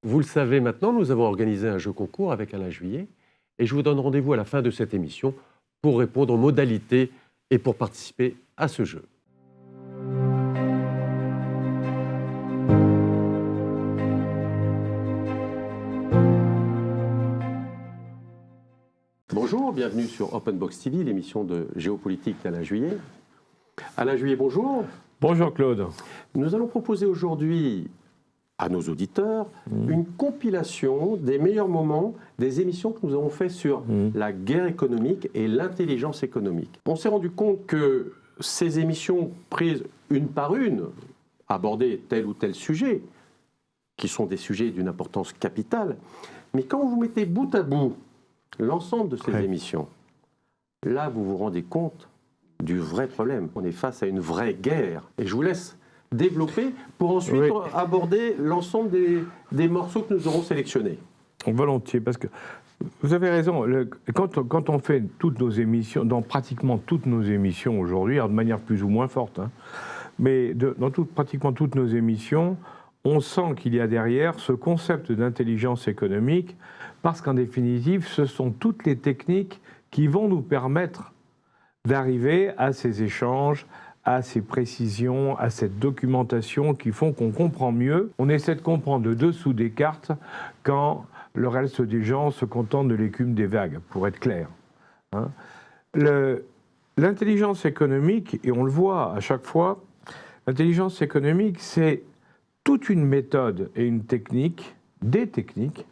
Vous le savez maintenant, nous avons organisé un jeu concours avec Alain Juillet et je vous donne rendez-vous à la fin de cette émission pour répondre aux modalités et pour participer à ce jeu. Bonjour, bienvenue sur Open Box TV, l'émission de géopolitique d'Alain Juillet. Alain Juillet, bonjour. Bonjour Claude. Nous allons proposer aujourd'hui à nos auditeurs une compilation des meilleurs moments des émissions que nous avons faites sur la guerre économique et l'intelligence économique. On s'est rendu compte que ces émissions prises une par une abordaient tel ou tel sujet, qui sont des sujets d'une importance capitale, mais quand vous mettez bout à bout l'ensemble de ces émissions, là vous vous rendez compte du vrai problème. On est face à une vraie guerre. Et je vous laisse développer pour ensuite aborder l'ensemble des morceaux que nous aurons sélectionnés. Volontiers, parce que vous avez raison. Quand on fait toutes nos émissions, dans pratiquement toutes nos émissions aujourd'hui, de manière plus ou moins forte, mais dans pratiquement toutes nos émissions, on sent qu'il y a derrière ce concept d'intelligence économique, parce qu'en définitive, ce sont toutes les techniques qui vont nous permettre d'arriver à ces échanges, à ces précisions, à cette documentation qui font qu'on comprend mieux. On essaie de comprendre le dessous des cartes quand le reste des gens se contentent de l'écume des vagues, pour être clair. L'intelligence économique, et on le voit à chaque fois, l'intelligence économique, c'est toute une méthode et une technique, des techniques,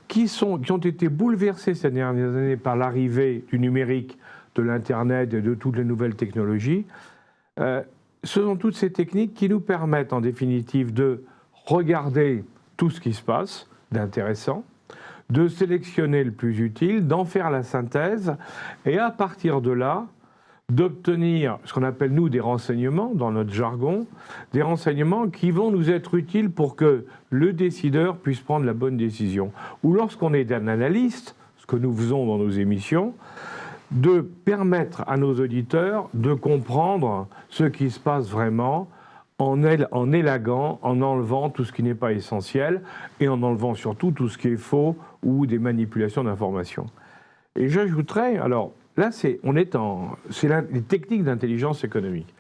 qui ont été bouleversées ces dernières années par l'arrivée du numérique, de l'Internet et de toutes les nouvelles technologies. Ce sont toutes ces techniques qui nous permettent en définitive de regarder tout ce qui se passe d'intéressant, de sélectionner le plus utile, d'en faire la synthèse et à partir de là, d'obtenir ce qu'on appelle nous des renseignements dans notre jargon, des renseignements qui vont nous être utiles pour que le décideur puisse prendre la bonne décision. Ou lorsqu'on est un analyste, ce que nous faisons dans nos émissions, de permettre à nos auditeurs de comprendre ce qui se passe vraiment en élaguant, en enlevant tout ce qui n'est pas essentiel et en enlevant surtout tout ce qui est faux ou des manipulations d'informations. Et j'ajouterais, alors là c'est les techniques d'intelligence économique.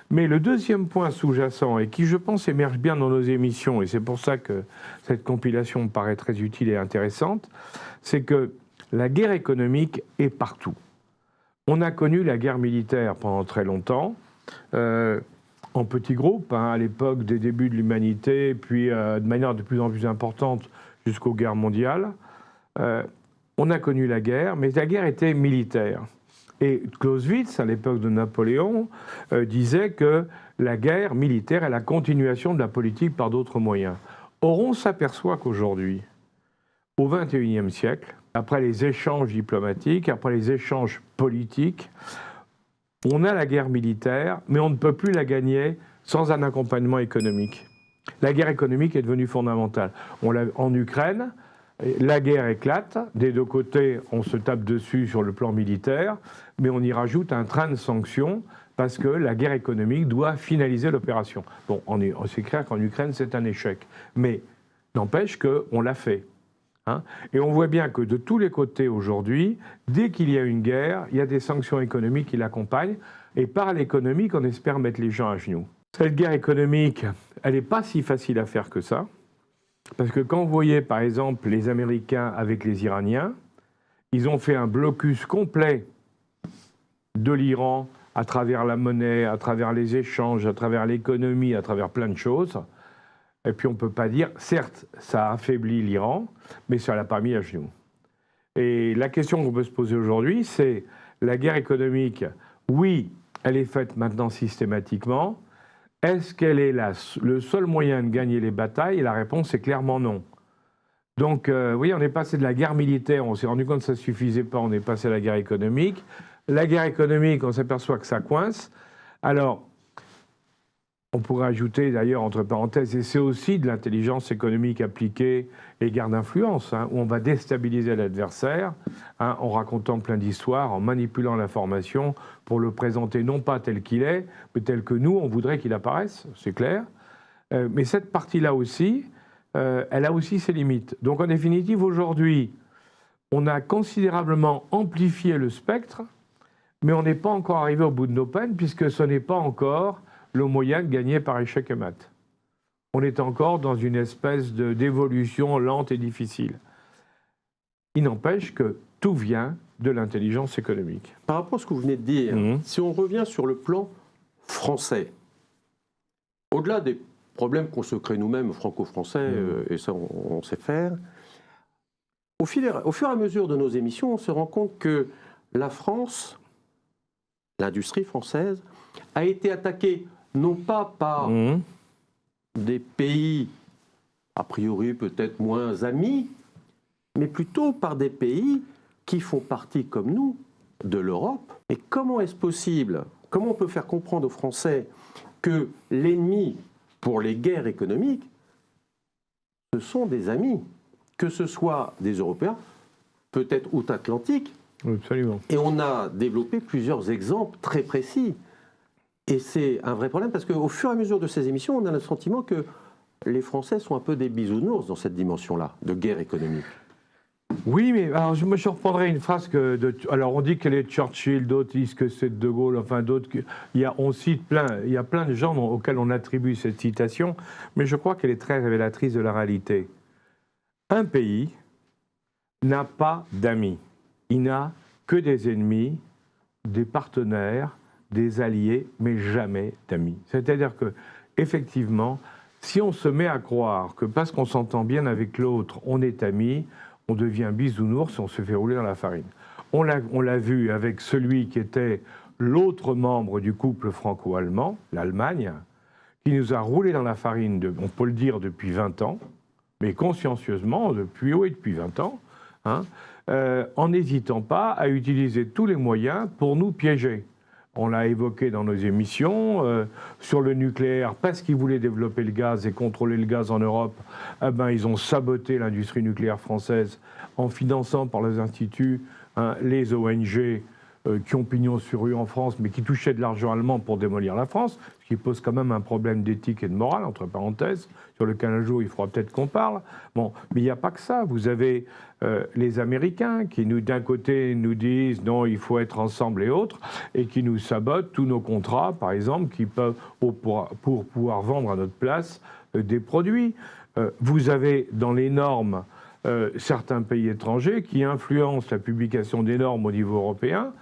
Mais le deuxième point sous-jacent et qui je pense émerge bien dans nos émissions, et c'est pour ça que cette compilation me paraît très utile et intéressante, c'est que la guerre économique est partout. On a connu la guerre militaire pendant très longtemps, en petits groupes, à l'époque des débuts de l'humanité, puis de manière de plus en plus importante jusqu'aux guerres mondiales. On a connu la guerre, mais la guerre était militaire. Et Clausewitz, à l'époque de Napoléon, disait que la guerre militaire est la continuation de la politique par d'autres moyens. Or, on s'aperçoit qu'aujourd'hui, au XXIe siècle, après les échanges diplomatiques, après les échanges politiques, on a la guerre militaire, mais on ne peut plus la gagner sans un accompagnement économique. La guerre économique est devenue fondamentale. En Ukraine, la guerre éclate, des deux côtés on se tape dessus sur le plan militaire, mais on y rajoute un train de sanctions parce que la guerre économique doit finaliser l'opération. Bon, c'est clair qu'en Ukraine c'est un échec, mais n'empêche qu'on l'a fait. Et on voit bien que de tous les côtés aujourd'hui, dès qu'il y a une guerre, il y a des sanctions économiques qui l'accompagnent, et par l'économie qu'on espère mettre les gens à genoux. Cette guerre économique, elle n'est pas si facile à faire que ça, parce que quand vous voyez par exemple les Américains avec les Iraniens, ils ont fait un blocus complet de l'Iran à travers la monnaie, à travers les échanges, à travers l'économie, à travers plein de choses. Et puis on ne peut pas dire, certes, ça a affaibli l'Iran, mais ça ne l'a pas mis à genoux. Et la question qu'on peut se poser aujourd'hui, c'est la guerre économique, oui, elle est faite maintenant systématiquement. Est-ce qu'elle est le seul moyen de gagner les batailles? Et la réponse est clairement non. Donc, oui, on est passé de la guerre militaire, on s'est rendu compte que ça ne suffisait pas, on est passé à la guerre économique. La guerre économique, on s'aperçoit que ça coince. Alors, on pourrait ajouter d'ailleurs, entre parenthèses, et c'est aussi de l'intelligence économique appliquée et guerre d'influence, où on va déstabiliser l'adversaire en racontant plein d'histoires, en manipulant l'information pour le présenter non pas tel qu'il est, mais tel que nous, on voudrait qu'il apparaisse, c'est clair. Mais cette partie-là aussi, elle a aussi ses limites. Donc en définitive, aujourd'hui, on a considérablement amplifié le spectre, mais on n'est pas encore arrivé au bout de nos peines, puisque ce n'est pas encore le moyen de gagner par échec et mat. On est encore dans une espèce d'évolution lente et difficile. Il n'empêche que tout vient de l'intelligence économique. Par rapport à ce que vous venez de dire, si on revient sur le plan français, au-delà des problèmes qu'on se crée nous-mêmes, franco-français, et ça on sait faire, au fur et à mesure de nos émissions, on se rend compte que la France, l'industrie française, a été attaquée non pas par des pays a priori peut-être moins amis, mais plutôt par des pays qui font partie, comme nous, de l'Europe. Et comment est-ce possible, comment on peut faire comprendre aux Français que l'ennemi pour les guerres économiques, ce sont des amis, que ce soit des Européens, peut-être outre-Atlantique. Absolument. Et on a développé plusieurs exemples très précis. Et c'est un vrai problème parce qu'au fur et à mesure de ces émissions, on a le sentiment que les Français sont un peu des bisounours dans cette dimension-là, de guerre économique. Oui, mais alors, moi je reprendrai une phrase alors on dit qu'elle est de Churchill, d'autres disent que c'est de Gaulle, enfin d'autres. Il y a plein de gens auxquels on attribue cette citation, mais je crois qu'elle est très révélatrice de la réalité. Un pays n'a pas d'amis. Il n'a que des ennemis, des partenaires, des alliés, mais jamais d'amis. C'est-à-dire que, effectivement, si on se met à croire que parce qu'on s'entend bien avec l'autre, on est amis, on devient bisounours et on se fait rouler dans la farine. On l'a vu avec celui qui était l'autre membre du couple franco-allemand, l'Allemagne, qui nous a roulé dans la farine, on peut le dire, depuis 20 ans, mais consciencieusement, depuis 20 ans, en n'hésitant pas à utiliser tous les moyens pour nous piéger. On l'a évoqué dans nos émissions, sur le nucléaire, parce qu'ils voulaient développer le gaz et contrôler le gaz en Europe, ils ont saboté l'industrie nucléaire française en finançant par les instituts les ONG qui ont pignon sur rue en France, mais qui touchaient de l'argent allemand pour démolir la France, ce qui pose quand même un problème d'éthique et de morale, entre parenthèses, sur lequel un jour il faudra peut-être qu'on parle. Bon, mais il n'y a pas que ça. Vous avez les Américains qui, d'un côté, nous disent non, il faut être ensemble et autres, et qui nous sabotent tous nos contrats, par exemple, qui peuvent, pour pouvoir vendre à notre place des produits. Vous avez dans les normes certains pays étrangers qui influencent la publication des normes au niveau européen.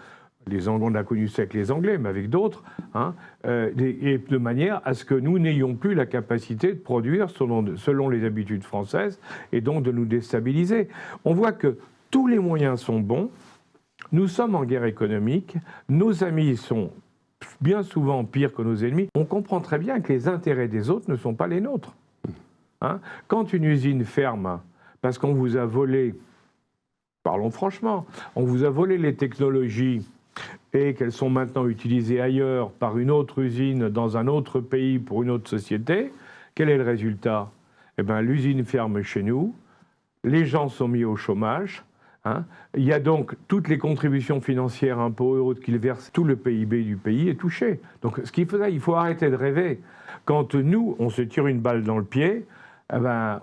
Les Anglais, on a connu ça avec les Anglais, mais avec d'autres, et de manière à ce que nous n'ayons plus la capacité de produire selon les habitudes françaises, et donc de nous déstabiliser. On voit que tous les moyens sont bons, nous sommes en guerre économique, nos amis sont bien souvent pires que nos ennemis. On comprend très bien que les intérêts des autres ne sont pas les nôtres. Quand une usine ferme, parce qu'on vous a volé, parlons franchement, on vous a volé les technologies et qu'elles sont maintenant utilisées ailleurs par une autre usine dans un autre pays pour une autre société, quel est le résultat ? Eh bien, l'usine ferme chez nous, les gens sont mis au chômage, il y a donc toutes les contributions financières, impôts et autres qu'ils versent, tout le PIB du pays est touché. Donc ce qu'il faut arrêter de rêver. Quand nous, on se tire une balle dans le pied,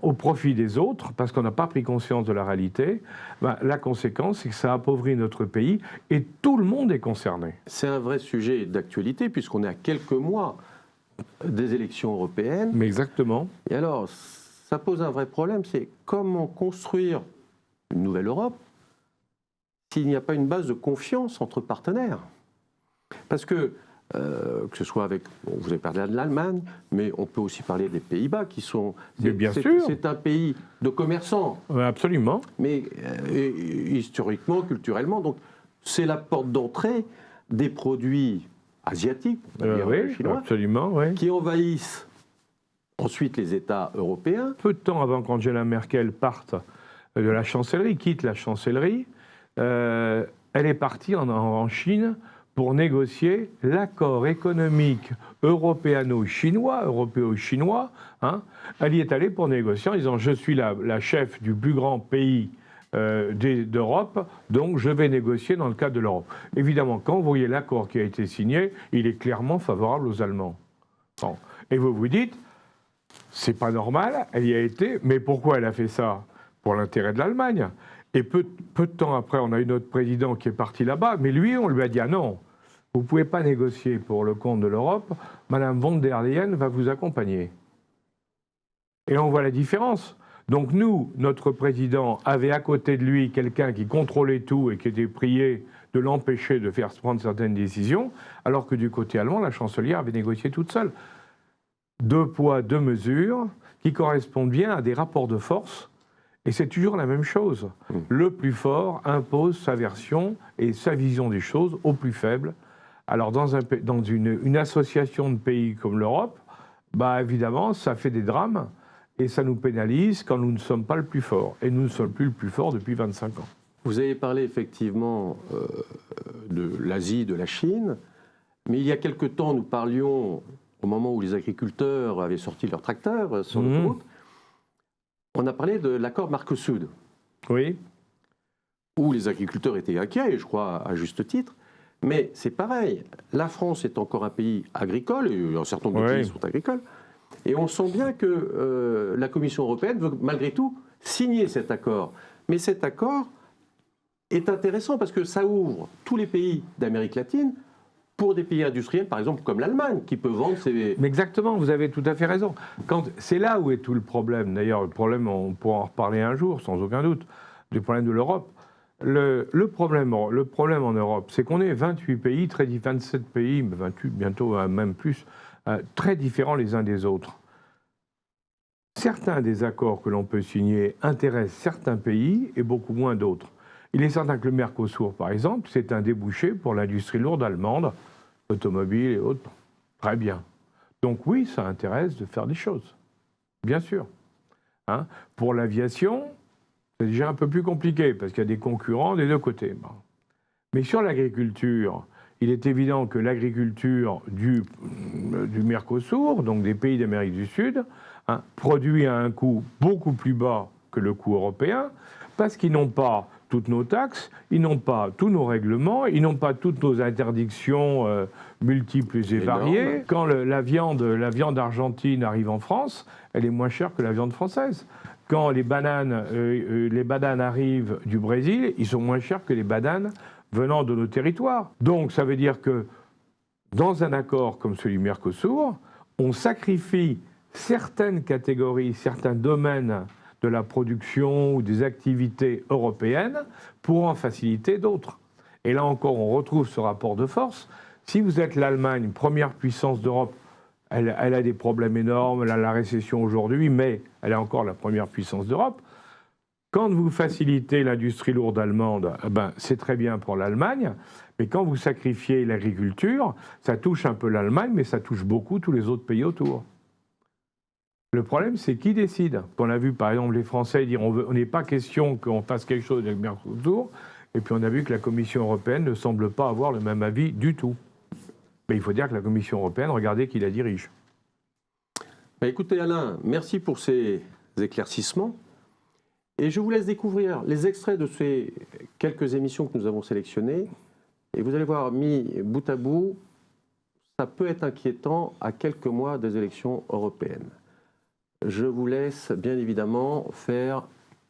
au profit des autres, parce qu'on n'a pas pris conscience de la réalité, la conséquence, c'est que ça appauvrit notre pays et tout le monde est concerné. C'est un vrai sujet d'actualité, puisqu'on est à quelques mois des élections européennes. Mais exactement. Et alors, ça pose un vrai problème, c'est comment construire une nouvelle Europe s'il n'y a pas une base de confiance entre partenaires. Parce que ce soit avec, vous avez parlé de l'Allemagne, mais on peut aussi parler des Pays-Bas qui sont... Bien sûr. C'est un pays de commerçants. Absolument. Mais historiquement, culturellement, donc c'est la porte d'entrée des produits asiatiques, oui, chinois, absolument, oui. qui envahissent ensuite les États européens. Peu de temps avant qu'Angela Merkel parte de la chancellerie, quitte la chancellerie, elle est partie en Chine pour négocier l'accord économique européano-chinois. Elle y est allée pour négocier en disant « Je suis la chef du plus grand pays d'Europe, donc je vais négocier dans le cadre de l'Europe. » Évidemment, quand vous voyez l'accord qui a été signé, il est clairement favorable aux Allemands. Bon. Et vous vous dites, c'est pas normal, elle y a été, mais pourquoi elle a fait ça? Pour l'intérêt de l'Allemagne. Et peu de temps après, on a eu notre président qui est parti là-bas, mais lui, on lui a dit, ah non, vous ne pouvez pas négocier pour le compte de l'Europe, Madame von der Leyen va vous accompagner. Et on voit la différence. Donc nous, notre président avait à côté de lui quelqu'un qui contrôlait tout et qui était prié de l'empêcher de faire prendre certaines décisions, alors que du côté allemand, la chancelière avait négocié toute seule. 2 poids, 2 mesures qui correspondent bien à des rapports de force. Et c'est toujours la même chose. Le plus fort impose sa version et sa vision des choses au plus faible. Alors dans une association de pays comme l'Europe, bah évidemment, ça fait des drames et ça nous pénalise quand nous ne sommes pas le plus fort. Et nous ne sommes plus le plus fort depuis 25 ans. Vous avez parlé effectivement de l'Asie, de la Chine, mais il y a quelque temps, nous parlions, au moment où les agriculteurs avaient sorti leurs tracteurs sur l'autoroute, on a parlé de l'accord Mercosur. Oui. Où les agriculteurs étaient inquiets, je crois, à juste titre. Mais c'est pareil, la France est encore un pays agricole, et un certain nombre de pays sont agricoles, et on sent bien que la Commission européenne veut malgré tout signer cet accord. Mais cet accord est intéressant parce que ça ouvre tous les pays d'Amérique latine pour des pays industriels, par exemple comme l'Allemagne, qui peut vendre ses... Mais exactement, vous avez tout à fait raison. C'est là où est tout le problème. D'ailleurs, le problème, on pourra en reparler un jour, sans aucun doute, du problème de l'Europe. Le problème en Europe, c'est qu'on est 28 pays, 27 pays, 28, bientôt même plus, très différents les uns des autres. Certains des accords que l'on peut signer intéressent certains pays et beaucoup moins d'autres. Il est certain que le Mercosur, par exemple, c'est un débouché pour l'industrie lourde allemande, automobile et autres. Très bien. Donc oui, ça intéresse de faire des choses, bien sûr. Hein? Pour l'aviation, c'est déjà un peu plus compliqué, parce qu'il y a des concurrents des deux côtés. Bon. Mais sur l'agriculture, il est évident que l'agriculture du Mercosur, donc des pays d'Amérique du Sud, hein, produit à un coût beaucoup plus bas que le coût européen, parce qu'ils n'ont pas toutes nos taxes, ils n'ont pas tous nos règlements, ils n'ont pas toutes nos interdictions multiples et variées. Quand la viande argentine arrive en France, elle est moins chère que la viande française. Quand les bananes arrivent du Brésil, ils sont moins chers que les bananes venant de nos territoires. Donc ça veut dire que dans un accord comme celui Mercosur, on sacrifie certaines catégories, certains domaines de la production ou des activités européennes pour en faciliter d'autres. Et là encore, on retrouve ce rapport de force. Si vous êtes l'Allemagne, première puissance d'Europe, elle a des problèmes énormes, elle a la récession aujourd'hui, mais elle est encore la première puissance d'Europe. Quand vous facilitez l'industrie lourde allemande, ben, c'est très bien pour l'Allemagne, mais quand vous sacrifiez l'agriculture, ça touche un peu l'Allemagne, mais ça touche beaucoup tous les autres pays autour. Le problème, c'est qui décide. On a vu, par exemple, les Français dire on n'est pas question qu'on fasse quelque chose avec Mercosur, et puis on a vu que la Commission européenne ne semble pas avoir le même avis du tout. Mais il faut dire que la Commission européenne, regardez qui la dirige. Bah écoutez Alain, merci pour ces éclaircissements. Et je vous laisse découvrir les extraits de ces quelques émissions que nous avons sélectionnées. Et vous allez voir, mis bout à bout, ça peut être inquiétant à quelques mois des élections européennes. Je vous laisse bien évidemment faire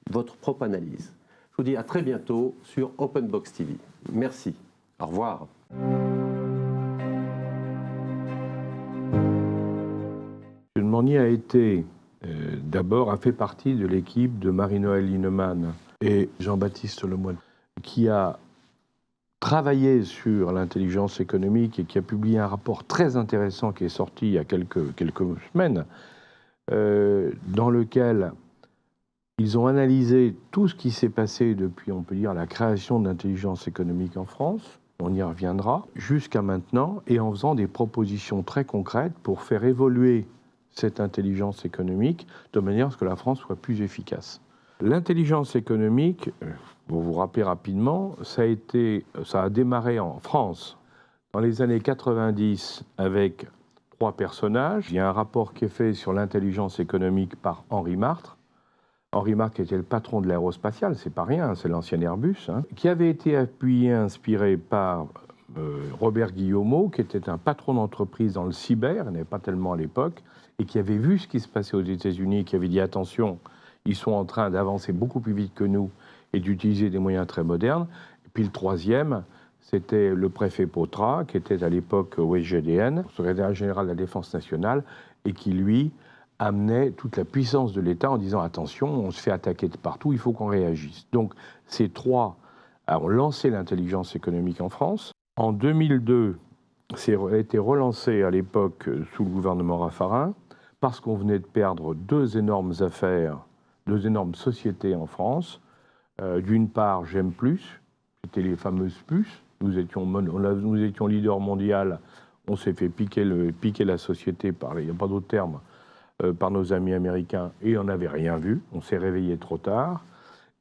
votre propre analyse. Je vous dis à très bientôt sur Open Box TV. Merci. Au revoir. Morny a été, d'abord, a fait partie de l'équipe de Marie-Noëlle Lienemann et Jean-Baptiste Lemoyne, qui a travaillé sur l'intelligence économique et qui a publié un rapport très intéressant qui est sorti il y a quelques semaines, dans lequel ils ont analysé tout ce qui s'est passé depuis, on peut dire, la création de l'intelligence économique en France, on y reviendra, jusqu'à maintenant, et en faisant des propositions très concrètes pour faire évoluer cette intelligence économique de manière à ce que la France soit plus efficace. L'intelligence économique, pour vous rappeler rapidement, ça a démarré en France dans les années 90 avec 3 personnages. Il y a un rapport qui est fait sur l'intelligence économique par Henri Martre. Henri Martre était le patron de l'aérospatiale, c'est pas rien, c'est l'ancien Airbus, hein, qui avait été appuyé, inspiré par Robert Guillaumeau, qui était un patron d'entreprise dans le cyber, il n'y avait pas tellement à l'époque, et qui avait vu ce qui se passait aux États-Unis, qui avait dit attention, ils sont en train d'avancer beaucoup plus vite que nous et d'utiliser des moyens très modernes. Et puis le troisième, c'était le préfet Potra, qui était à l'époque au SGDN, secrétaire général de la Défense nationale, et qui, lui, amenait toute la puissance de l'État en disant attention, on se fait attaquer de partout, il faut qu'on réagisse. Donc ces trois ont lancé l'intelligence économique en France. En 2002, ça a été relancé à l'époque sous le gouvernement Raffarin, parce qu'on venait de perdre deux énormes affaires, deux énormes sociétés en France. D'une part, GEM+, c'était les fameuses puces. Nous étions leader mondial, on s'est fait piquer la société, il n'y a pas d'autre terme, par nos amis américains, et on n'avait rien vu, on s'est réveillé trop tard.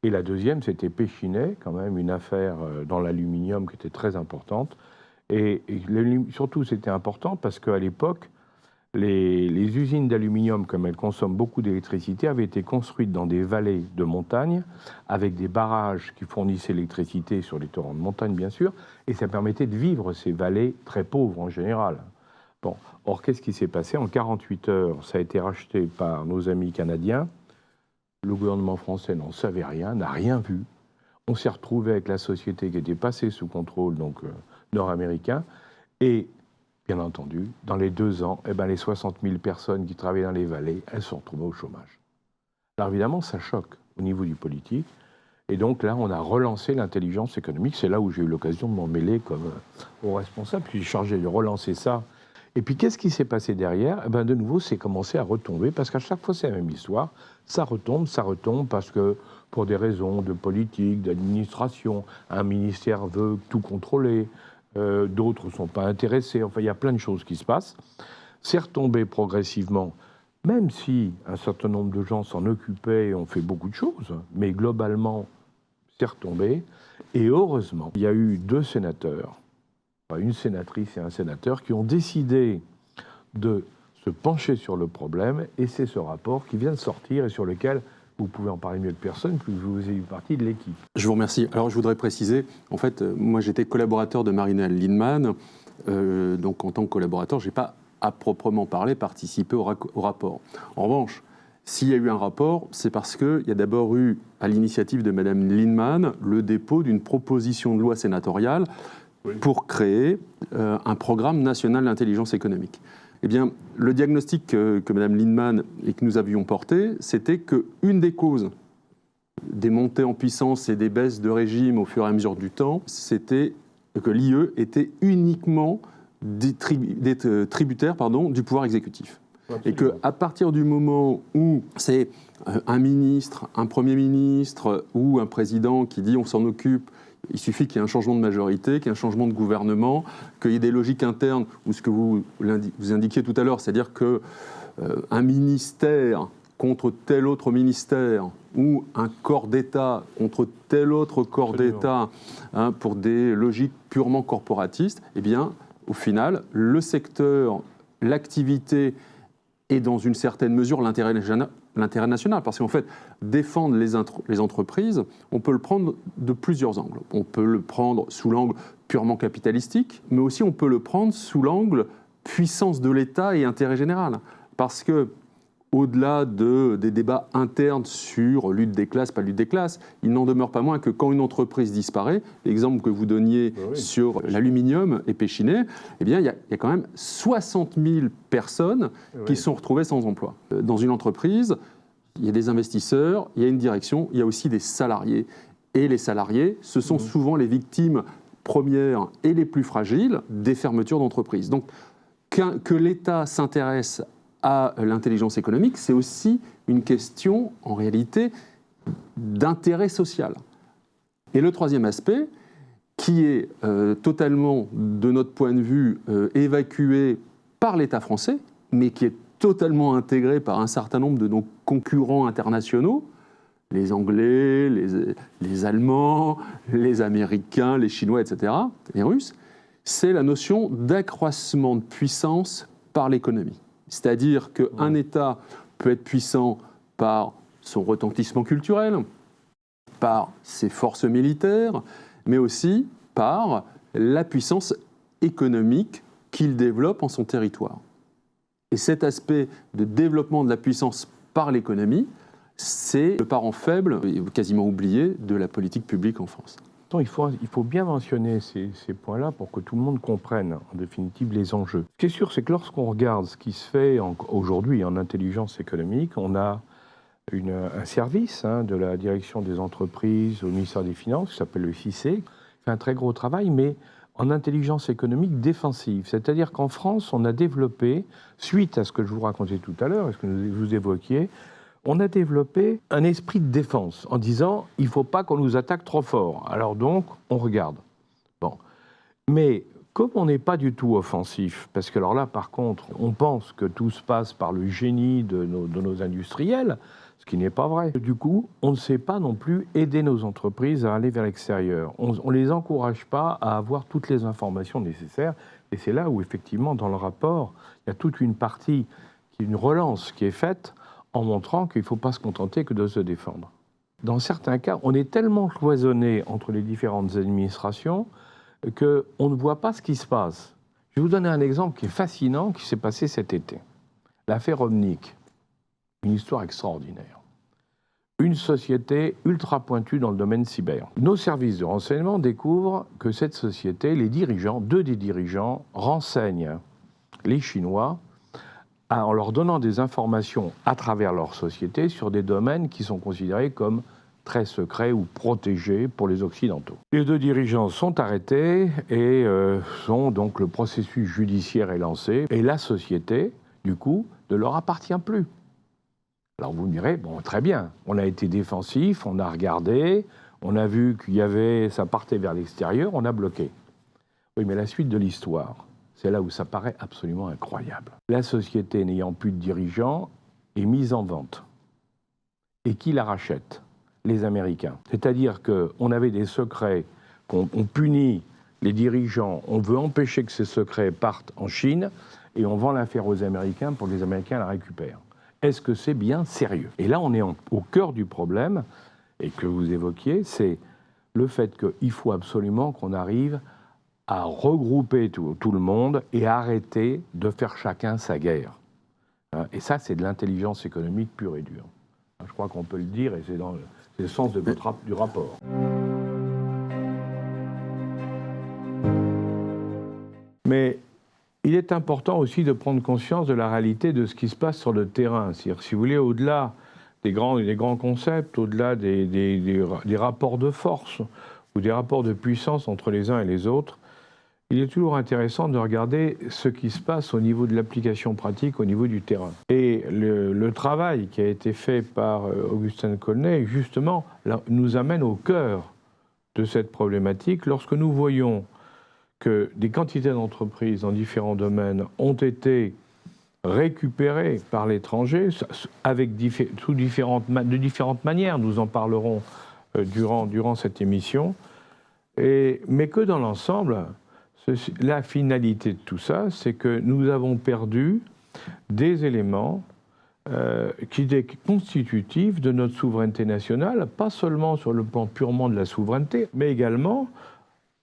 Et la deuxième, c'était Péchinet, quand même une affaire dans l'aluminium qui était très importante. Et surtout, c'était important parce qu'à l'époque, les usines d'aluminium, comme elles consomment beaucoup d'électricité, avaient été construites dans des vallées de montagne, avec des barrages qui fournissaient l'électricité sur les torrents de montagne, bien sûr, et ça permettait de vivre ces vallées très pauvres en général. Bon. Or, qu'est-ce qui s'est passé? En 48 heures, ça a été racheté par nos amis canadiens. Le gouvernement français n'en savait rien, n'a rien vu. On s'est retrouvé avec la société qui était passée sous contrôle nord-américain. Et, bien entendu, dans les 2 ans, les 60 000 personnes qui travaillaient dans les vallées, elles se sont retrouvées au chômage. Alors évidemment, ça choque au niveau du politique. Et donc là, on a relancé l'intelligence économique. C'est là où j'ai eu l'occasion de m'en mêler comme au responsable. Puis j'ai chargé de relancer ça. Et puis, qu'est-ce qui s'est passé derrière? De nouveau, c'est commencé à retomber, parce qu'à chaque fois, c'est la même histoire. Ça retombe, parce que, pour des raisons de politique, d'administration, un ministère veut tout contrôler, d'autres ne sont pas intéressés. Enfin, il y a plein de choses qui se passent. C'est retombé progressivement, même si un certain nombre de gens s'en occupaient et ont fait beaucoup de choses, mais globalement, c'est retombé. Et heureusement, il y a eu 2 sénateurs, une sénatrice et un sénateur, qui ont décidé de se pencher sur le problème, et c'est ce rapport qui vient de sortir et sur lequel vous pouvez en parler mieux que personne, puisque vous avez eu partie de l'équipe. Je vous remercie. Alors je voudrais préciser, en fait, moi j'étais collaborateur de Marina Lindemann, donc en tant que collaborateur, je n'ai pas à proprement parler participé au rapport. En revanche, s'il y a eu un rapport, c'est parce qu'il y a d'abord eu, à l'initiative de Madame Lindemann, le dépôt d'une proposition de loi sénatoriale pour créer un programme national d'intelligence économique. Eh bien, le diagnostic que Mme Lindemann et que nous avions porté, c'était qu'une des causes des montées en puissance et des baisses de régime au fur et à mesure du temps, c'était que l'IE était uniquement tributaire du pouvoir exécutif. Absolument. Et qu'à partir du moment où c'est un ministre, un Premier ministre ou un président qui dit on s'en occupe, il suffit qu'il y ait un changement de majorité, qu'il y ait un changement de gouvernement, qu'il y ait des logiques internes, ou ce que vous indiquiez tout à l'heure, c'est-à-dire qu'un ministère contre tel autre ministère, ou un corps d'État contre tel autre corps d'État, pour des logiques purement corporatistes, eh bien, au final, le secteur, l'activité et dans une certaine mesure l'intérêt national, parce qu'en fait, défendre les entreprises, on peut le prendre de plusieurs angles. On peut le prendre sous l'angle purement capitalistique, mais aussi on peut le prendre sous l'angle puissance de l'État et intérêt général. Parce que, au-delà des débats internes sur lutte des classes, pas lutte des classes, il n'en demeure pas moins que quand une entreprise disparaît, l'exemple que vous donniez sur l'aluminium et Péchinet, eh bien, il y a quand même 60 000 personnes qui sont retrouvées sans emploi. Dans une entreprise, il y a des investisseurs, il y a une direction, il y a aussi des salariés. Et les salariés, ce sont souvent les victimes premières et les plus fragiles des fermetures d'entreprises. Donc, que l'État s'intéresse à l'intelligence économique, c'est aussi une question, en réalité, d'intérêt social. Et le troisième aspect, qui est totalement, de notre point de vue, évacué par l'État français, mais qui est totalement intégré par un certain nombre de nos concurrents internationaux, les Anglais, les Allemands, les Américains, les Chinois, etc., les Russes, c'est la notion d'accroissement de puissance par l'économie. C'est-à-dire qu'un État peut être puissant par son retentissement culturel, par ses forces militaires, mais aussi par la puissance économique qu'il développe en son territoire. Et cet aspect de développement de la puissance par l'économie, c'est le parent faible, quasiment oublié, de la politique publique en France. Il faut bien mentionner ces points-là pour que tout le monde comprenne, en définitive, les enjeux. Ce qui est sûr, c'est que lorsqu'on regarde ce qui se fait aujourd'hui en intelligence économique, on a un service de la direction des entreprises au ministère des Finances, qui s'appelle le FICE, qui fait un très gros travail, mais en intelligence économique défensive. C'est-à-dire qu'en France, on a développé, suite à ce que je vous racontais tout à l'heure, et ce que vous évoquiez, on a développé un esprit de défense en disant il ne faut pas qu'on nous attaque trop fort. Alors donc, on regarde. Bon. Mais comme on n'est pas du tout offensif, parce que alors là, par contre, on pense que tout se passe par le génie de nos industriels, ce qui n'est pas vrai. Du coup, on ne sait pas non plus aider nos entreprises à aller vers l'extérieur. On ne les encourage pas à avoir toutes les informations nécessaires. Et c'est là où, effectivement, dans le rapport, il y a toute une partie, une relance qui est faite en montrant qu'il ne faut pas se contenter que de se défendre. Dans certains cas, on est tellement cloisonné entre les différentes administrations qu'on ne voit pas ce qui se passe. Je vais vous donner un exemple qui est fascinant, qui s'est passé cet été. L'affaire Omnic, une histoire extraordinaire. Une société ultra pointue dans le domaine cyber. Nos services de renseignement découvrent que cette société, les dirigeants, deux des dirigeants, renseignent les Chinois en leur donnant des informations à travers leur société sur des domaines qui sont considérés comme très secrets ou protégés pour les Occidentaux. Les deux dirigeants sont arrêtés et donc le processus judiciaire est lancé et la société, du coup, ne leur appartient plus. Alors vous me direz, bon, très bien, on a été défensif, on a regardé, on a vu ça partait vers l'extérieur, on a bloqué. Oui, mais la suite de l'histoire, c'est là où ça paraît absolument incroyable. La société n'ayant plus de dirigeants est mise en vente. Et qui la rachète? Les Américains. C'est-à-dire qu'on avait des secrets, qu'on punit les dirigeants, on veut empêcher que ces secrets partent en Chine, et on vend l'affaire aux Américains pour que les Américains la récupèrent. Est-ce que c'est bien sérieux? Et là, on est au cœur du problème, et que vous évoquiez, c'est le fait qu'il faut absolument qu'on arrive à regrouper tout le monde et arrêter de faire chacun sa guerre. Et ça, c'est de l'intelligence économique pure et dure. Je crois qu'on peut le dire, et c'est dans le sens du rapport. Mais il est important aussi de prendre conscience de la réalité de ce qui se passe sur le terrain. C'est-à-dire, si vous voulez, au-delà des grands concepts, au-delà des rapports de force ou des rapports de puissance entre les uns et les autres, il est toujours intéressant de regarder ce qui se passe au niveau de l'application pratique, au niveau du terrain. Et le travail qui a été fait par Augustin Colnet, justement, nous amène au cœur de cette problématique lorsque nous voyons que des quantités d'entreprises dans différents domaines ont été récupérées par l'étranger de différentes manières. Nous en parlerons durant cette émission. Mais que dans l'ensemble, la finalité de tout ça, c'est que nous avons perdu des éléments qui étaient constitutifs de notre souveraineté nationale, pas seulement sur le plan purement de la souveraineté, mais également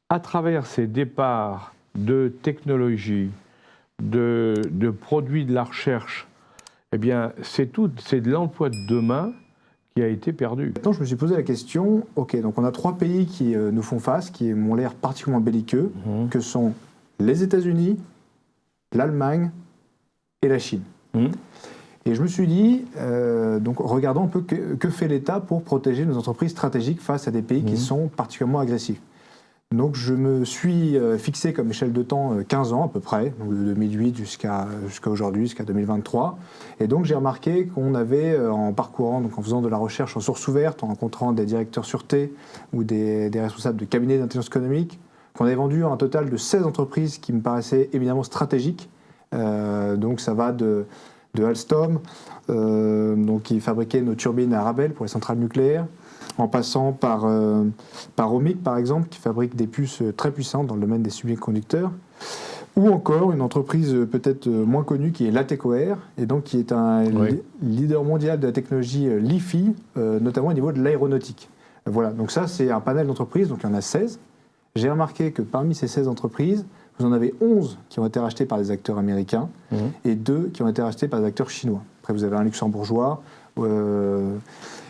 à travers ces départs de technologies, de produits de la recherche. Eh bien, c'est de l'emploi de demain qui a été perdu. Maintenant, je me suis posé la question, ok, donc on a trois pays qui nous font face, qui m'ont l'air particulièrement belliqueux, que sont les États-Unis, l'Allemagne et la Chine. Et je me suis dit, donc regardons un peu que fait l'État pour protéger nos entreprises stratégiques face à des pays qui sont particulièrement agressifs. Donc je me suis fixé comme échelle de temps 15 ans à peu près, donc de 2008 jusqu'à aujourd'hui, jusqu'à 2023. Et donc j'ai remarqué qu'on avait, en parcourant, donc en faisant de la recherche en source ouverte, en rencontrant des directeurs sûreté ou des responsables de cabinets d'intelligence économique, qu'on avait vendu un total de 16 entreprises qui me paraissaient évidemment stratégiques. Donc ça va de Alstom, donc qui fabriquait nos turbines à Arabelle pour les centrales nucléaires, en passant par Omic, par exemple, qui fabrique des puces très puissantes dans le domaine des semi-conducteurs, ou encore une entreprise peut-être moins connue qui est Latécoère, et donc qui est un leader mondial de la technologie LiFi, notamment au niveau de l'aéronautique. Voilà, donc ça c'est un panel d'entreprises, donc il y en a 16. J'ai remarqué que parmi ces 16 entreprises, vous en avez 11 qui ont été rachetés par des acteurs américains et 2 qui ont été rachetés par des acteurs chinois. Après, vous avez un luxembourgeois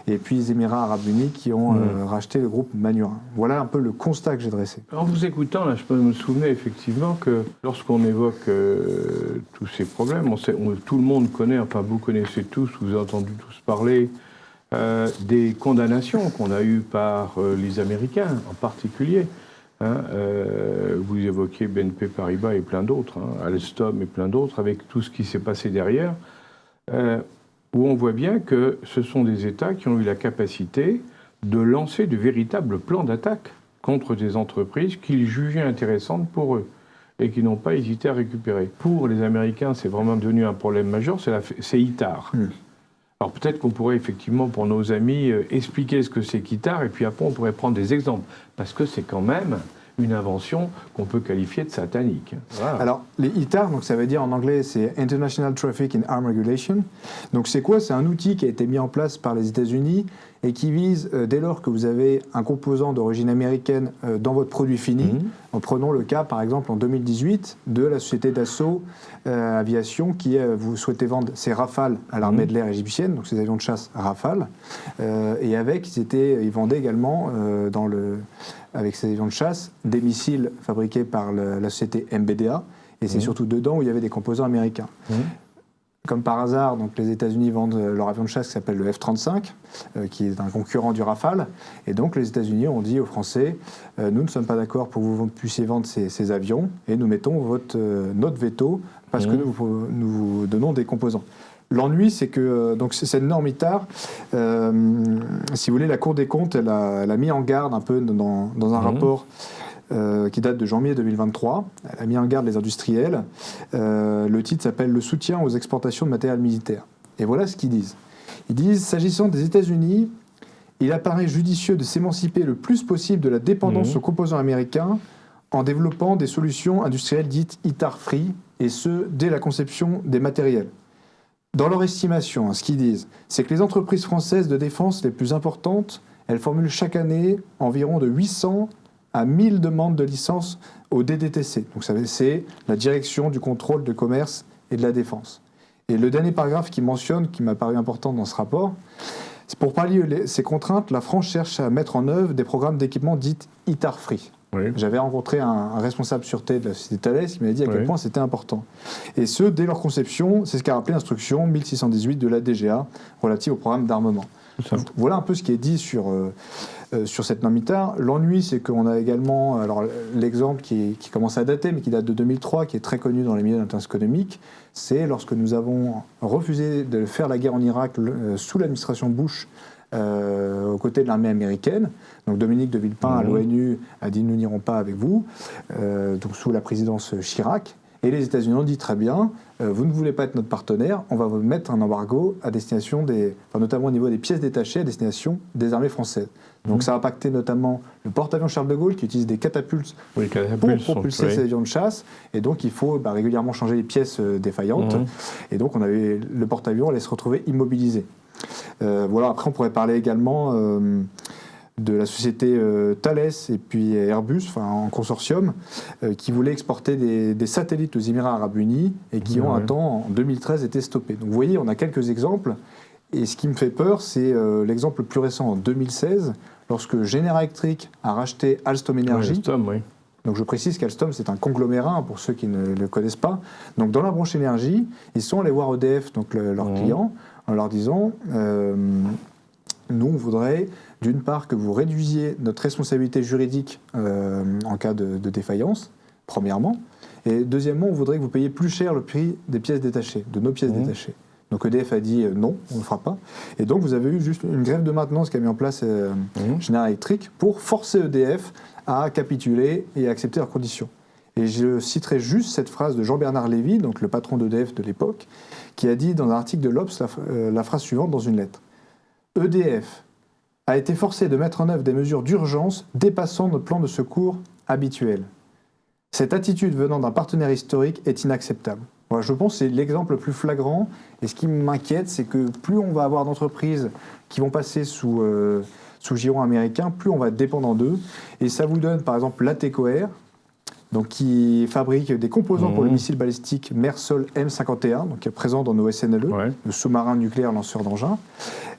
et puis les Émirats arabes unis qui ont racheté le groupe Manurin. Voilà un peu le constat que j'ai dressé. En vous écoutant, là, je me souvenais effectivement que lorsqu'on évoque tous ces problèmes, tout le monde connaît, enfin vous connaissez tous, vous avez entendu tous parler des condamnations qu'on a eues par les Américains en particulier. Vous évoquiez BNP Paribas et plein d'autres, Alstom et plein d'autres, avec tout ce qui s'est passé derrière, où on voit bien que ce sont des États qui ont eu la capacité de lancer de véritables plans d'attaque contre des entreprises qu'ils jugeaient intéressantes pour eux et qui n'ont pas hésité à récupérer. Pour les Américains, c'est vraiment devenu un problème majeur, c'est ITAR. Alors peut-être qu'on pourrait effectivement, pour nos amis, expliquer ce que c'est qu'ITAR, et puis après on pourrait prendre des exemples, parce que c'est quand même une invention qu'on peut qualifier de satanique. Voilà. Alors, les ITAR, donc ça veut dire en anglais, c'est International Traffic in Arms Regulation. Donc c'est quoi? C'est un outil qui a été mis en place par les États-Unis et qui vise, dès lors que vous avez un composant d'origine américaine dans votre produit fini, en prenant le cas, par exemple, en 2018, de la société Dassault Aviation qui, vous souhaitez vendre ses Rafales à l'armée de l'air égyptienne, donc ces avions de chasse Rafale, et avec, ils vendaient également, avec ces avions de chasse, des missiles fabriqués par la société MBDA, et c'est surtout dedans où il y avait des composants américains. Comme par hasard, donc les États-Unis vendent leur avion de chasse qui s'appelle le F-35, qui est un concurrent du Rafale. Et donc les États-Unis ont dit aux Français, nous ne sommes pas d'accord pour que vous puissiez vendre ces avions, et nous mettons notre veto parce que nous vous donnons des composants. L'ennui, c'est que donc cette norme ITAR, si vous voulez, la Cour des comptes, elle a mis en garde un peu dans un rapport qui date de janvier 2023. Elle a mis en garde les industriels. Le titre s'appelle « Le soutien aux exportations de matériel militaire ». Et voilà ce qu'ils disent. Ils disent, s'agissant des États-Unis, il apparaît judicieux de s'émanciper le plus possible de la dépendance aux composants américains en développant des solutions industrielles dites ITAR-free, et ce, dès la conception des matériels. Dans leur estimation, ce qu'ils disent, c'est que les entreprises françaises de défense les plus importantes, elles formulent chaque année environ de 800 à 1000 demandes de licence au DDTC. Donc c'est la Direction du contrôle de commerce et de la défense. Et le dernier paragraphe qui mentionne, qui m'a paru important dans ce rapport, c'est pour pallier ces contraintes, la France cherche à mettre en œuvre des programmes d'équipement dits ITAR-free. J'avais rencontré un responsable sûreté de la société Thales qui m'avait dit à quel point c'était important. Et ce, dès leur conception, c'est ce qu'a rappelé l'instruction 1618 de la DGA relative au programme d'armement. Voilà un peu ce qui est dit sur cette norme ITAR. L'ennui, c'est qu'on a également, alors l'exemple qui commence à dater, mais qui date de 2003, qui est très connu dans les milieux d'intelligence économique, c'est lorsque nous avons refusé de faire la guerre en Irak sous l'administration Bush, aux côtés de l'armée américaine. Donc Dominique de Villepin à l'ONU a dit « nous n'irons pas avec vous donc sous la présidence Chirac. Et les États-Unis ont dit très bien, vous ne voulez pas être notre partenaire, on va vous mettre un embargo à destination notamment au niveau des pièces détachées à destination des armées françaises. Donc ça a impacté notamment le porte-avions Charles de Gaulle qui utilise des catapultes pour propulser ces avions de chasse. Et donc il faut régulièrement changer les pièces défaillantes. Et donc le porte-avions allait se retrouver immobilisé. Voilà, après on pourrait parler également de la société Thales et puis Airbus, en consortium, qui voulaient exporter des satellites aux Émirats arabes unis et qui ont un temps, en 2013, été stoppés. Donc vous voyez, on a quelques exemples. Et ce qui me fait peur, c'est l'exemple le plus récent en 2016, lorsque General Electric a racheté Alstom Energy. Donc je précise qu'Alstom, c'est un conglomérat, pour ceux qui ne le connaissent pas. Donc dans la branche énergie, ils sont allés voir EDF, donc leur client, en leur disant nous, on voudrait, d'une part, que vous réduisiez notre responsabilité juridique en cas de défaillance, premièrement, et deuxièmement, on voudrait que vous payiez plus cher le prix des pièces détachées, de nos pièces détachées. Donc EDF a dit non, on ne le fera pas. Et donc vous avez eu juste une grève de maintenance qu'a mis en place General Electric pour forcer EDF à capituler et à accepter leurs conditions. Et je citerai juste cette phrase de Jean-Bernard Lévy, donc le patron d'EDF de l'époque, qui a dit dans un article de l'Obs la phrase suivante dans une lettre. EDF a été forcé de mettre en œuvre des mesures d'urgence dépassant notre plan de secours habituel. Cette attitude venant d'un partenaire historique est inacceptable. Voilà, je pense que c'est l'exemple le plus flagrant. Et ce qui m'inquiète, c'est que plus on va avoir d'entreprises qui vont passer sous giron américain, plus on va être dépendant d'eux. Et ça vous donne, par exemple, l'Ateco Air, donc qui fabrique des composants pour le missile balistique mer-sol M51, donc qui est présent dans nos SNLE, le sous-marin nucléaire lanceur d'engins.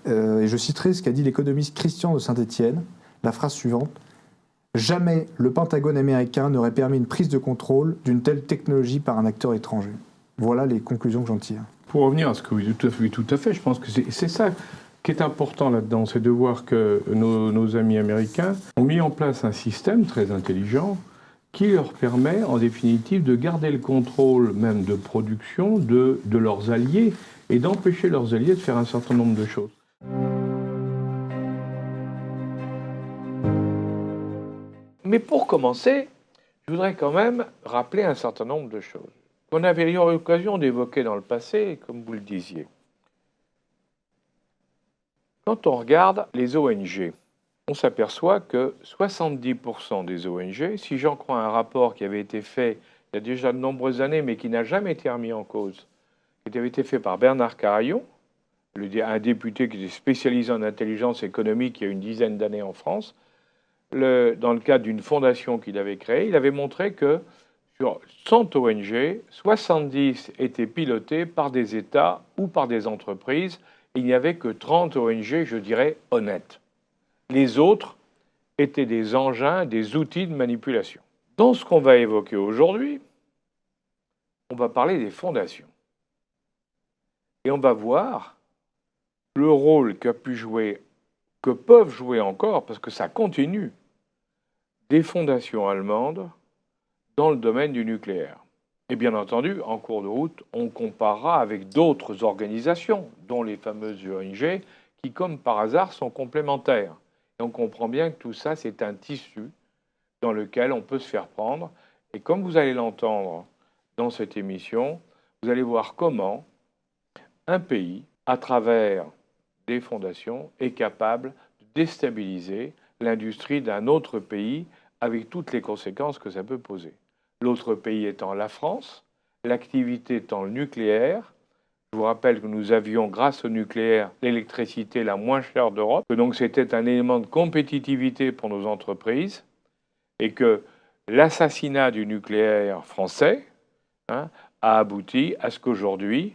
Et je citerai ce qu'a dit l'économiste Christian de Saint-Étienne, la phrase suivante: « Jamais le Pentagone américain n'aurait permis une prise de contrôle d'une telle technologie par un acteur étranger. » Voilà les conclusions que j'en tire. Pour revenir à ce que vous dites tout à fait, je pense que c'est ça qui est important là-dedans, c'est de voir que nos amis américains ont mis en place un système très intelligent qui leur permet, en définitive, de garder le contrôle même de production de leurs alliés et d'empêcher leurs alliés de faire un certain nombre de choses. Mais pour commencer, je voudrais quand même rappeler un certain nombre de choses qu'on avait eu l'occasion d'évoquer dans le passé, comme vous le disiez. Quand on regarde les ONG, on s'aperçoit que 70% des ONG, si j'en crois un rapport qui avait été fait il y a déjà de nombreuses années, mais qui n'a jamais été remis en cause, qui avait été fait par Bernard Carayon, un député qui était spécialisé en intelligence économique il y a une dizaine d'années en France, dans le cadre d'une fondation qu'il avait créée, il avait montré que sur 100 ONG, 70 étaient pilotées par des États ou par des entreprises. Il n'y avait que 30 ONG, je dirais, honnêtes. Les autres étaient des engins, des outils de manipulation. Dans ce qu'on va évoquer aujourd'hui, on va parler des fondations. Et on va voir le rôle qu'a pu jouer, que peuvent jouer encore, parce que ça continue, des fondations allemandes dans le domaine du nucléaire. Et bien entendu, en cours de route, on comparera avec d'autres organisations, dont les fameuses ONG, qui, comme par hasard, sont complémentaires. Et on comprend bien que tout ça, c'est un tissu dans lequel on peut se faire prendre. Et comme vous allez l'entendre dans cette émission, vous allez voir comment un pays, à travers des fondations, est capable de déstabiliser l'industrie d'un autre pays avec toutes les conséquences que ça peut poser. L'autre pays étant la France, l'activité étant le nucléaire. Je vous rappelle que nous avions, grâce au nucléaire, l'électricité la moins chère d'Europe, que donc c'était un élément de compétitivité pour nos entreprises, et que l'assassinat du nucléaire français a abouti à ce qu'aujourd'hui,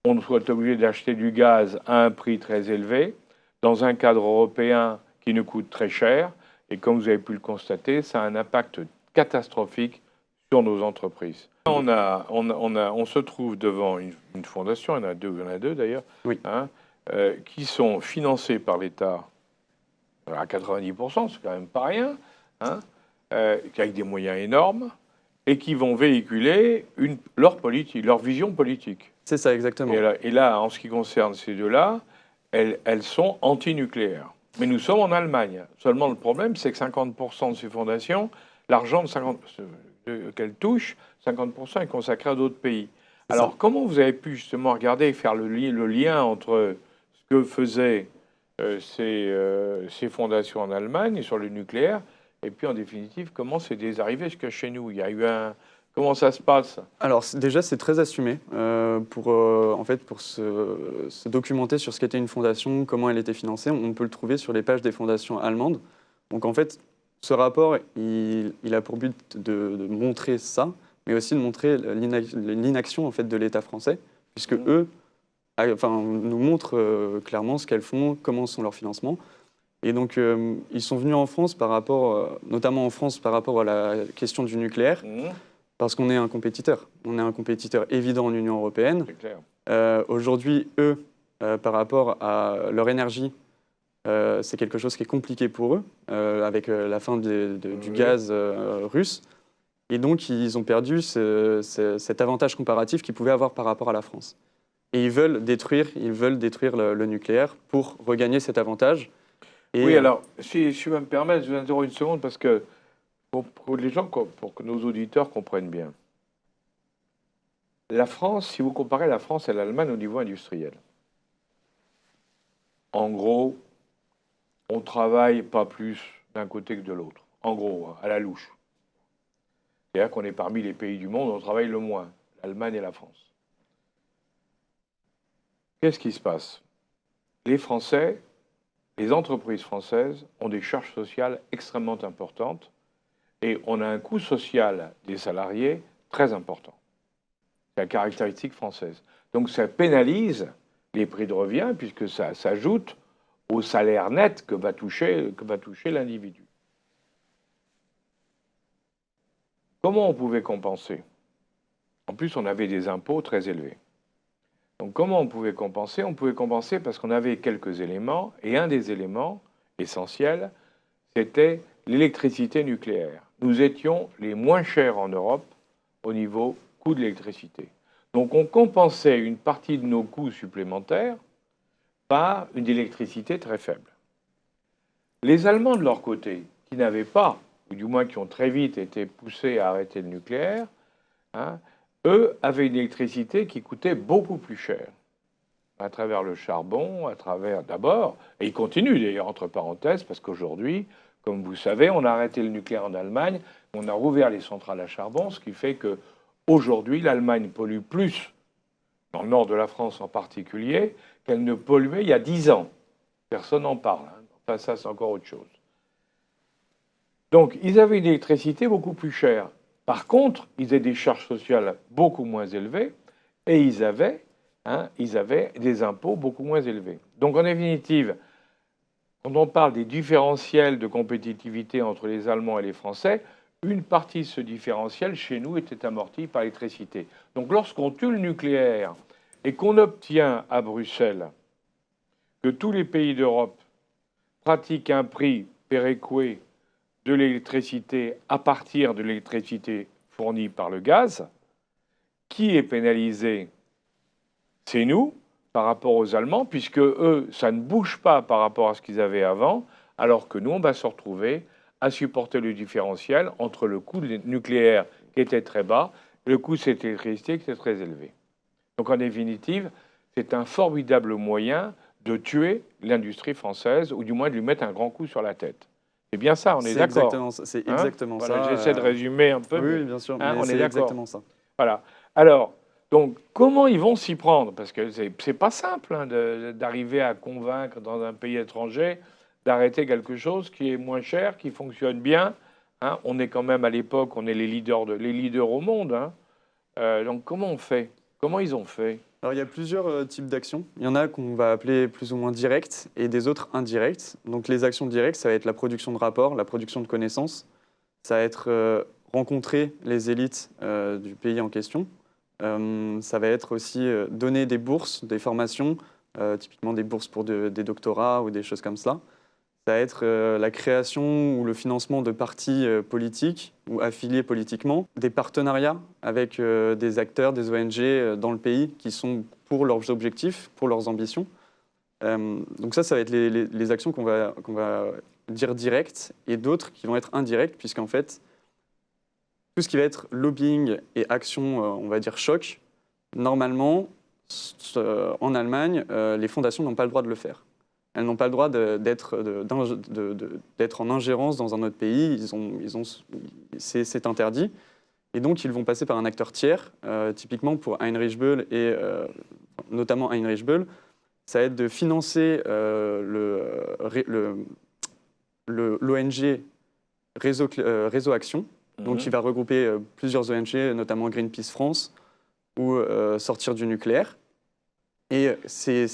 on soit obligé d'acheter du gaz à un prix très élevé, dans un cadre européen qui nous coûte très cher, et comme vous avez pu le constater, ça a un impact catastrophique sur nos entreprises. On se trouve devant une fondation, il y en a deux d'ailleurs, oui. Qui sont financées par l'État à 90%, c'est quand même pas rien, avec des moyens énormes, et qui vont véhiculer leur vision politique. C'est ça, exactement. Et là, en ce qui concerne ces deux-là, elles sont anti-nucléaires. Mais nous sommes en Allemagne. Seulement, le problème, c'est que 50% de ces fondations, l'argent qu'elles touchent, 50% est consacré à d'autres pays. Alors, comment vous avez pu justement regarder et faire le lien entre ce que faisaient ces fondations en Allemagne sur le nucléaire, et puis en définitive, comment c'est arrivé jusqu'à chez nous? Il y a eu Comment ça se passe? Alors déjà, c'est très assumé pour se documenter sur ce qu'était une fondation, comment elle était financée. On peut le trouver sur les pages des fondations allemandes. Donc en fait, ce rapport, il a pour but de montrer ça, mais aussi de montrer l'inaction en fait, de l'État français, puisque eux nous montrent clairement ce qu'elles font, comment sont leurs financements. Et donc, ils sont venus en France, notamment en France, par rapport à la question du nucléaire. Parce qu'on est un compétiteur. On est un compétiteur évident en Union européenne. Aujourd'hui, eux, par rapport à leur énergie, c'est quelque chose qui est compliqué pour eux, avec la fin du gaz russe. Et donc, ils ont perdu cet avantage comparatif qu'ils pouvaient avoir par rapport à la France. Et ils veulent détruire le nucléaire pour regagner cet avantage. Et oui, alors, si je peux me permettre, je vous interromps une seconde, parce que pour que nos auditeurs comprennent bien. La France, si vous comparez la France et l'Allemagne au niveau industriel, en gros, on travaille pas plus d'un côté que de l'autre. En gros, à la louche. C'est-à-dire qu'on est parmi les pays du monde où on travaille le moins, l'Allemagne et la France. Qu'est-ce qui se passe? Les Français, les entreprises françaises ont des charges sociales extrêmement importantes. Et on a un coût social des salariés très important. C'est la caractéristique française. Donc ça pénalise les prix de revient puisque ça s'ajoute au salaire net que va toucher l'individu. Comment on pouvait compenser? En plus, on avait des impôts très élevés. Donc comment on pouvait compenser? On pouvait compenser parce qu'on avait quelques éléments, et un des éléments essentiels, c'était l'électricité nucléaire. Nous étions les moins chers en Europe au niveau coût de l'électricité. Donc on compensait une partie de nos coûts supplémentaires par une électricité très faible. Les Allemands, de leur côté, qui n'avaient pas, ou du moins qui ont très vite été poussés à arrêter le nucléaire, eux avaient une électricité qui coûtait beaucoup plus cher, à travers le charbon, à travers d'abord, et ils continuent d'ailleurs, entre parenthèses, parce qu'aujourd'hui, comme vous savez, on a arrêté le nucléaire en Allemagne, on a rouvert les centrales à charbon, ce qui fait qu'aujourd'hui, l'Allemagne pollue plus, dans le nord de la France en particulier, qu'elle ne polluait il y a 10 ans. Personne n'en parle. Enfin, ça, c'est encore autre chose. Donc, ils avaient une électricité beaucoup plus chère. Par contre, ils avaient des charges sociales beaucoup moins élevées et ils avaient des impôts beaucoup moins élevés. Donc, en définitive, quand on parle des différentiels de compétitivité entre les Allemands et les Français, une partie de ce différentiel, chez nous, était amortie par l'électricité. Donc, lorsqu'on tue le nucléaire et qu'on obtient à Bruxelles que tous les pays d'Europe pratiquent un prix péréqué de l'électricité à partir de l'électricité fournie par le gaz, qui est pénalisé? C'est nous, par rapport aux Allemands, puisque eux, ça ne bouge pas par rapport à ce qu'ils avaient avant, alors que nous, on va se retrouver à supporter le différentiel entre le coût du nucléaire qui était très bas et le coût de cette électricité qui était très élevé. Donc en définitive, c'est un formidable moyen de tuer l'industrie française, ou du moins de lui mettre un grand coup sur la tête. C'est bien ça, on est d'accord. C'est exactement ça. Voilà, j'essaie de résumer un peu. Oui, bien sûr, on est c'est d'accord. exactement ça. Voilà. Alors, donc, comment ils vont s'y prendre? Parce que c'est pas simple d'arriver à convaincre dans un pays étranger d'arrêter quelque chose qui est moins cher, qui fonctionne bien. On est quand même à l'époque, on est les leaders au monde. Donc, comment on fait? Comment ils ont fait? Alors, il y a plusieurs types d'actions. Il y en a qu'on va appeler plus ou moins directes et des autres indirectes. Donc, les actions directes, ça va être la production de rapports, la production de connaissances. Ça va être rencontrer les élites du pays en question. Ça va être aussi donner des bourses, des formations, typiquement des bourses pour des doctorats ou des choses comme ça. Ça va être la création ou le financement de partis politiques ou affiliés politiquement, des partenariats avec des acteurs, des ONG dans le pays qui sont pour leurs objectifs, pour leurs ambitions. Donc ça va être les actions qu'on va dire directes et d'autres qui vont être indirectes, puisqu'en fait, tout ce qui va être lobbying et action, on va dire choc, normalement, en Allemagne, les fondations n'ont pas le droit de le faire. Elles n'ont pas le droit d'être en ingérence dans un autre pays. C'est interdit. Et donc, ils vont passer par un acteur tiers. Typiquement, pour Heinrich Böll et notamment Heinrich Böll, ça va être de financer l'ONG Réseau Action. Donc, il va regrouper plusieurs ONG, notamment Greenpeace France ou Sortir du nucléaire. Et ces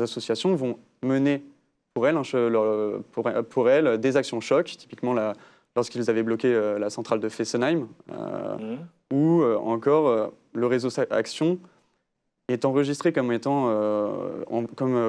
associations vont mener pour elles des actions choc, typiquement lorsqu'ils avaient bloqué la centrale de Fessenheim, ou encore le réseau Action est enregistré comme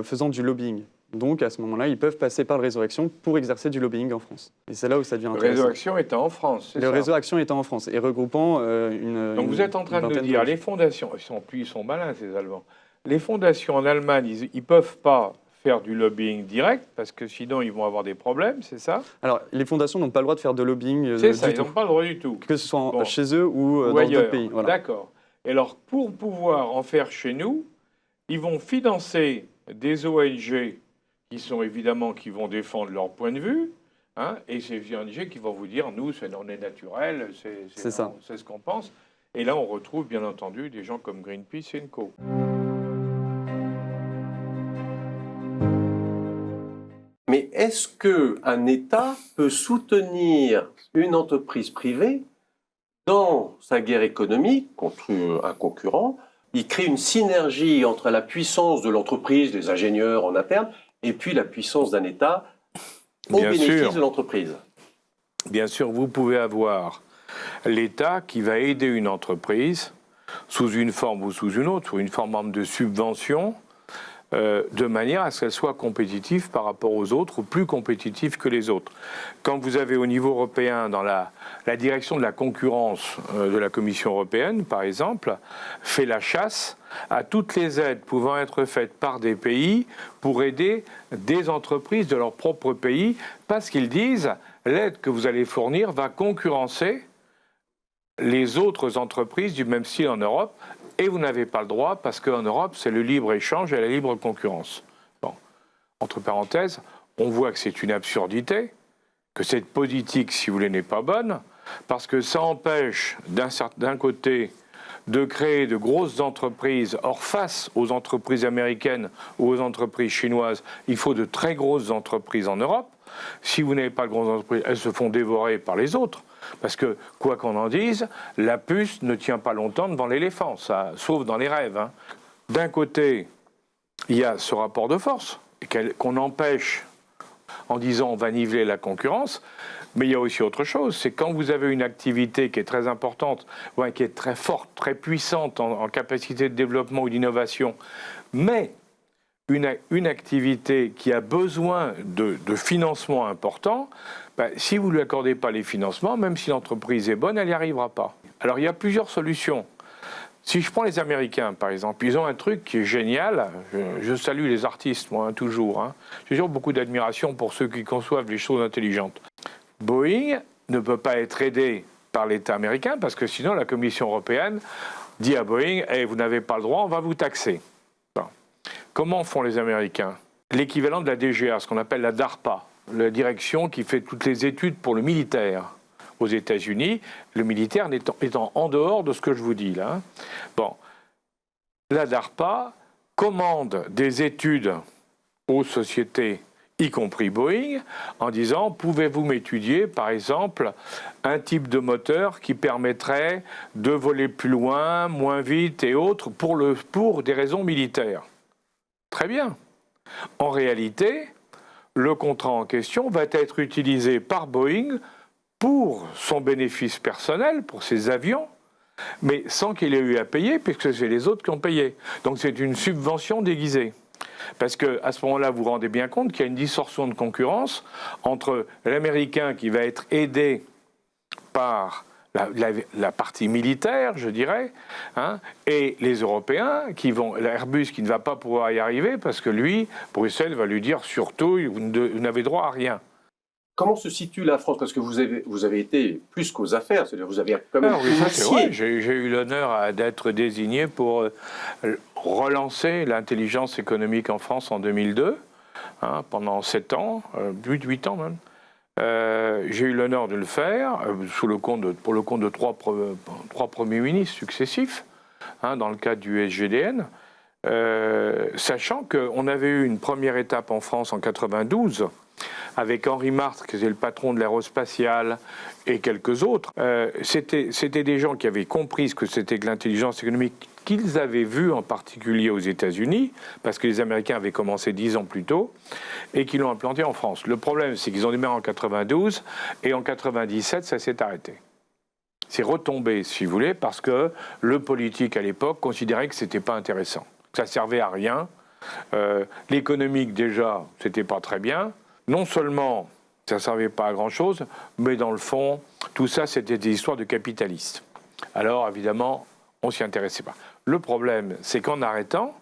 faisant du lobbying. Donc à ce moment-là, ils peuvent passer par le réseau Action pour exercer du lobbying en France. Et c'est là où ça devient intéressant. Le réseau Action étant en France, c'est ça? Le réseau Action étant en France et regroupant Donc vous êtes en train de nous dire, les fondations, ils sont malins ces Allemands, les fondations en Allemagne, ils ne peuvent pas faire du lobbying direct, parce que sinon ils vont avoir des problèmes, c'est ça? Alors, les fondations n'ont pas le droit de faire de lobbying c'est ça, ils n'ont pas le droit du tout. Que ce soit chez eux ou dans ailleurs. d'autres pays. Voilà. D'accord. Et alors, pour pouvoir en faire chez nous, ils vont financer des ONG qui vont défendre leur point de vue, et ces ONG qui vont vous dire, nous, on est naturel, c'est ce qu'on pense. Et là, on retrouve, bien entendu, des gens comme Greenpeace et Co. Mais est-ce qu'un État peut soutenir une entreprise privée dans sa guerre économique contre un concurrent? Il crée une synergie entre la puissance de l'entreprise, des ingénieurs en interne, et puis la puissance d'un État au Bien bénéfice sûr. de l'entreprise. Bien sûr, vous pouvez avoir l'État qui va aider une entreprise sous une forme ou sous une autre, sous une forme de subvention, de manière à ce qu'elle soit compétitive par rapport aux autres, ou plus compétitive que les autres. Quand vous avez au niveau européen, dans la direction de la concurrence de la Commission européenne, par exemple, fait la chasse à toutes les aides pouvant être faites par des pays pour aider des entreprises de leur propre pays, parce qu'ils disent l'aide que vous allez fournir va concurrencer les autres entreprises du même style en Europe, et vous n'avez pas le droit parce qu'en Europe, c'est le libre-échange et la libre concurrence. Bon. Entre parenthèses, on voit que c'est une absurdité, que cette politique, si vous voulez, n'est pas bonne, parce que ça empêche d'un côté de créer de grosses entreprises. Or, face aux entreprises américaines ou aux entreprises chinoises, il faut de très grosses entreprises en Europe. Si vous n'avez pas de grosses entreprises, elles se font dévorer par les autres. Parce que, quoi qu'on en dise, la puce ne tient pas longtemps devant l'éléphant, ça, sauf dans les rêves. Hein. D'un côté, il y a ce rapport de force qu'on empêche en disant on va niveler la concurrence, mais il y a aussi autre chose, c'est quand vous avez une activité qui est très importante, ouais, qui est très forte, très puissante en capacité de développement ou d'innovation, mais une activité qui a besoin de financement important, ben, si vous ne lui accordez pas les financements, même si l'entreprise est bonne, elle n'y arrivera pas. Alors il y a plusieurs solutions. Si je prends les Américains, par exemple, ils ont un truc qui est génial. Je salue les artistes, moi, hein, toujours. Hein. J'ai toujours beaucoup d'admiration pour ceux qui conçoivent les choses intelligentes. Boeing ne peut pas être aidé par l'État américain parce que sinon la Commission européenne dit à Boeing hey, « vous n'avez pas le droit, on va vous taxer ». Comment font les Américains? L'équivalent de la DGA, ce qu'on appelle la DARPA, la direction qui fait toutes les études pour le militaire aux États-Unis, le militaire étant en dehors de ce que je vous dis là. Bon, la DARPA commande des études aux sociétés, y compris Boeing, en disant pouvez-vous m'étudier, par exemple, un type de moteur qui permettrait de voler plus loin, moins vite et autres pour des raisons militaires. Très bien. En réalité, le contrat en question va être utilisé par Boeing pour son bénéfice personnel, pour ses avions, mais sans qu'il ait eu à payer, puisque c'est les autres qui ont payé. Donc c'est une subvention déguisée. Parce qu'à ce moment-là, vous vous rendez bien compte qu'il y a une distorsion de concurrence entre l'Américain qui va être aidé par la partie militaire, je dirais, hein, et les Européens, l'Airbus qui ne va pas pouvoir y arriver parce que lui, Bruxelles va lui dire surtout, vous n'avez droit à rien. Comment se situe la France? Parce que vous avez été plus qu'aux affaires, c'est-à-dire vous avez quand même initié. J'ai eu l'honneur d'être désigné pour relancer l'intelligence économique en France en 2002, hein, pendant 7 ans, 8 ans même. J'ai eu l'honneur de le faire pour le compte de trois premiers ministres successifs, hein, dans le cadre du SGDN, sachant qu'on avait eu une première étape en France en 92 avec Henri Martre, qui était le patron de l'aérospatiale, et quelques autres. C'était des gens qui avaient compris ce que c'était que l'intelligence économique, qu'ils avaient vu en particulier aux États-Unis, parce que les Américains avaient commencé 10 ans plus tôt, et qui l'ont implanté en France. Le problème, c'est qu'ils ont démarré en 92, et en 97, ça s'est arrêté. C'est retombé, si vous voulez, parce que le politique, à l'époque, considérait que c'était pas intéressant, que ça servait à rien. L'économique, déjà, c'était pas très bien. Non seulement ça ne servait pas à grand-chose, mais dans le fond, tout ça, c'était des histoires de capitalistes. Alors, évidemment, on ne s'y intéressait pas. Le problème, c'est qu'en arrêtant,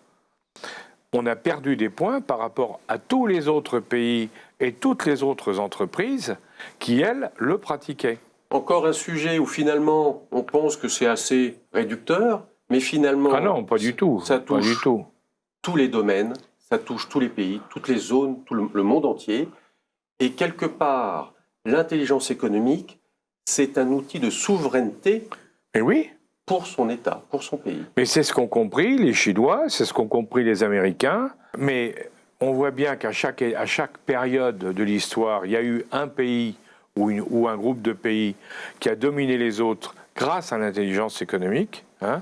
on a perdu des points par rapport à tous les autres pays et toutes les autres entreprises qui, elles, le pratiquaient. Encore un sujet où finalement, on pense que c'est assez réducteur, mais finalement... Ah non, pas du tout. Ça touche pas du tout. Tous les domaines, ça touche tous les pays, toutes les zones, tout le monde entier. Et quelque part, l'intelligence économique, c'est un outil de souveraineté oui. pour son État, pour son pays. Mais c'est ce qu'ont compris les Chinois, c'est ce qu'ont compris les Américains. Mais on voit bien qu'à chaque période de l'histoire, il y a eu un pays ou un groupe de pays qui a dominé les autres grâce à l'intelligence économique. Hein.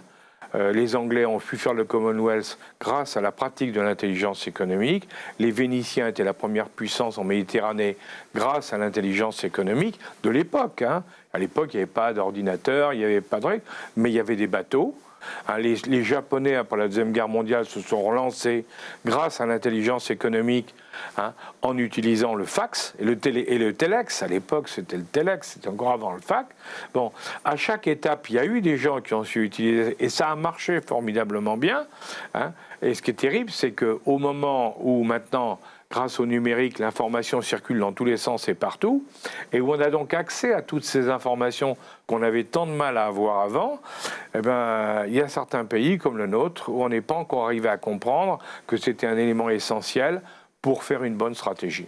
Les Anglais ont pu faire le Commonwealth grâce à la pratique de l'intelligence économique. Les Vénitiens étaient la première puissance en Méditerranée grâce à l'intelligence économique de l'époque. Hein. À l'époque, il n'y avait pas d'ordinateur, il n'y avait pas de règles, mais il y avait des bateaux. Hein, les Japonais, après la Deuxième Guerre mondiale, se sont relancés grâce à l'intelligence économique, hein, en utilisant le fax et le téléx. À l'époque, c'était le téléx, c'était encore avant le fax. Bon, à chaque étape, il y a eu des gens qui ont su utiliser, et ça a marché formidablement bien. Hein. Et ce qui est terrible, c'est qu'au moment où maintenant, grâce au numérique, l'information circule dans tous les sens et partout, et où on a donc accès à toutes ces informations qu'on avait tant de mal à avoir avant, eh ben, il y a certains pays comme le nôtre où on n'est pas encore arrivé à comprendre que c'était un élément essentiel pour faire une bonne stratégie.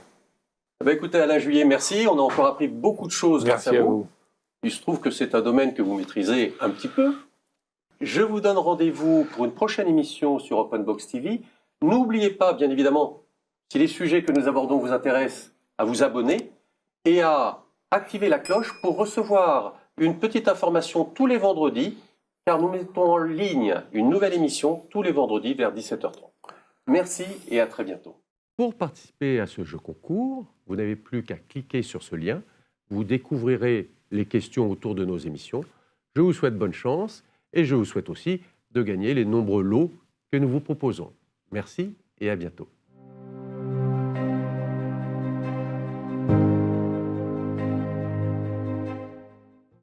Ben écoutez, Alain Juillet, merci. On a encore appris beaucoup de choses grâce à vous. Il se trouve que c'est un domaine que vous maîtrisez un petit peu. Je vous donne rendez-vous pour une prochaine émission sur Openbox TV. N'oubliez pas, bien évidemment, si les sujets que nous abordons vous intéressent, à vous abonner et à activer la cloche pour recevoir une petite information tous les vendredis, car nous mettons en ligne une nouvelle émission tous les vendredis vers 17h30. Merci et à très bientôt. Pour participer à ce jeu concours, vous n'avez plus qu'à cliquer sur ce lien. Vous découvrirez les questions autour de nos émissions. Je vous souhaite bonne chance et je vous souhaite aussi de gagner les nombreux lots que nous vous proposons. Merci et à bientôt.